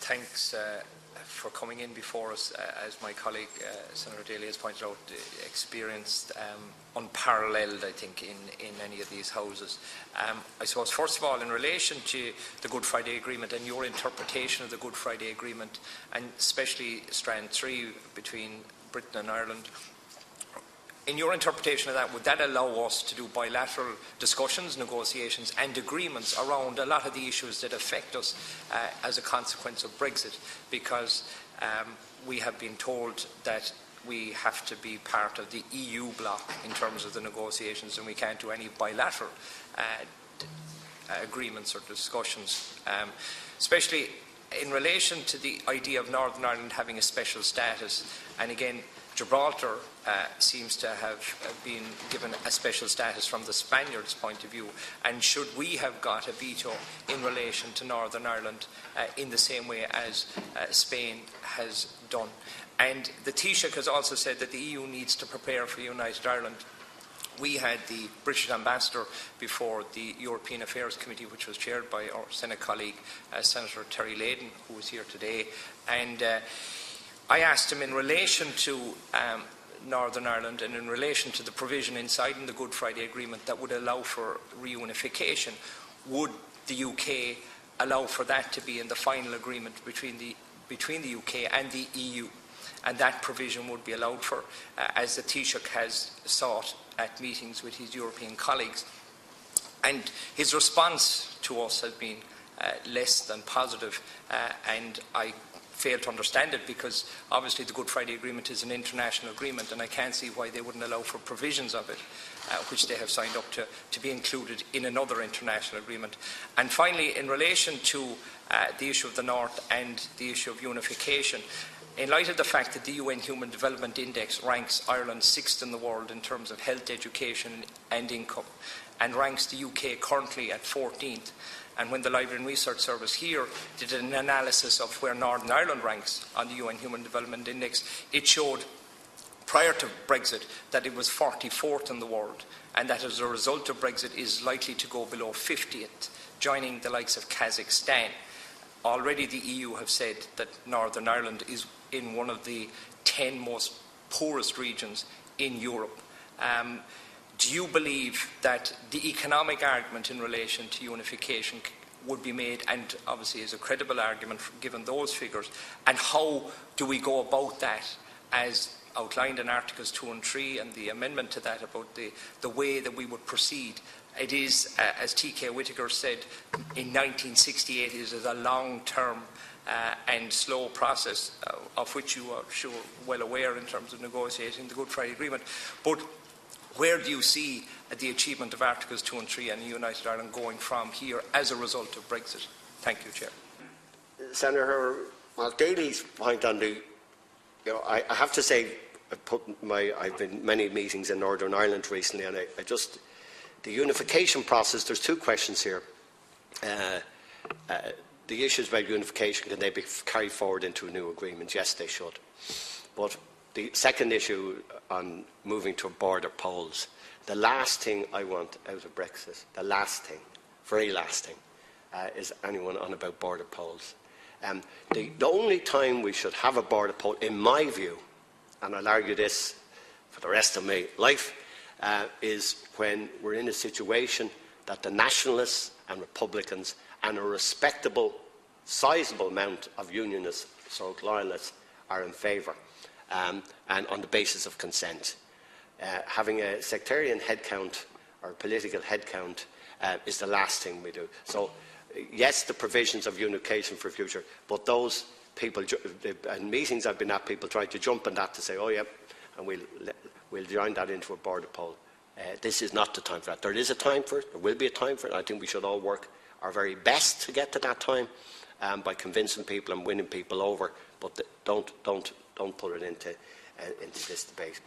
Thanks for coming in before us. As my colleague Senator Daly has pointed out, experienced unparalleled, I think, in any of these houses. I suppose, first of all, in relation to the Good Friday Agreement and your interpretation of the Good Friday Agreement, and especially Strand 3 between Britain and Ireland, in your interpretation of that, would that allow us to do bilateral discussions, negotiations and agreements around a lot of the issues that affect us as a consequence of Brexit? Because we have been told that we have to be part of the EU bloc in terms of the negotiations, and we can't do any bilateral agreements or discussions, especially in relation to the idea of Northern Ireland having a special status. And again, Gibraltar seems to have been given a special status from the Spaniards' point of view, and should we have got a veto in relation to Northern Ireland in the same way as Spain has done? And the Taoiseach has also said that the EU needs to prepare for United Ireland. We had the British ambassador before the European Affairs Committee, which was chaired by our Senate colleague, Senator Terry Layden, who is here today, and I asked him, in relation to Northern Ireland and in relation to the provision inside in the Good Friday Agreement that would allow for reunification, would the UK allow for that to be in the final agreement between the UK and the EU? And that provision would be allowed for, as the Taoiseach has sought at meetings with his European colleagues. And his response to us has been less than positive, and I fail to understand it, because obviously the Good Friday Agreement is an international agreement, and I can't see why they wouldn't allow for provisions of it, which they have signed up to be included in another international agreement. And finally, in relation to the issue of the North and the issue of unification, in light of the fact that the UN Human Development Index ranks Ireland 6th in the world in terms of health, education and income, and ranks the UK currently at 14th, and when the Library and Research Service here did an analysis of where Northern Ireland ranks on the UN Human Development Index, it showed prior to Brexit that it was 44th in the world, and that as a result of Brexit is likely to go below 50th, joining the likes of Kazakhstan. Already the EU have said that Northern Ireland is in one of the 10 most poorest regions in Europe. Do you believe that the economic argument in relation to unification would be made, and obviously is a credible argument given those figures, and how do we go about that as outlined in Articles 2 and 3 and the amendment to that about the way that we would proceed? It is, as T.K. Whittaker said in 1968, it is a long-term and slow process, of which you are sure well aware in terms of negotiating the Good Friday Agreement. But where do you see the achievement of Articles 2 and 3 and United Ireland going from here as a result of Brexit? Thank you, Chair. Senator Daly's point on the, I have to say, I've been many meetings in Northern Ireland recently, and the unification process, there's two questions here. The issues about unification, can they be carried forward into a new agreement? Yes, they should. But the second issue on moving to border polls, the last thing I want out of Brexit, the last thing, very last thing, is anyone on about border polls. The only time we should have a border poll, in my view, and I'll argue this for the rest of my life, is when we're in a situation that the nationalists and Republicans and a respectable, sizable amount of unionists, so loyalists, are in favour, and on the basis of consent. Having a sectarian headcount or political headcount is the last thing we do. So, yes, the provisions of unification for future, but those people, and meetings I've been at, people trying to jump on that to say, oh yeah, and we'll join that into a border poll. This is not the time for that. There is a time for it. There will be a time for it. I think we should all work our very best to get to that time by convincing people and winning people over. But don't put it into this debate.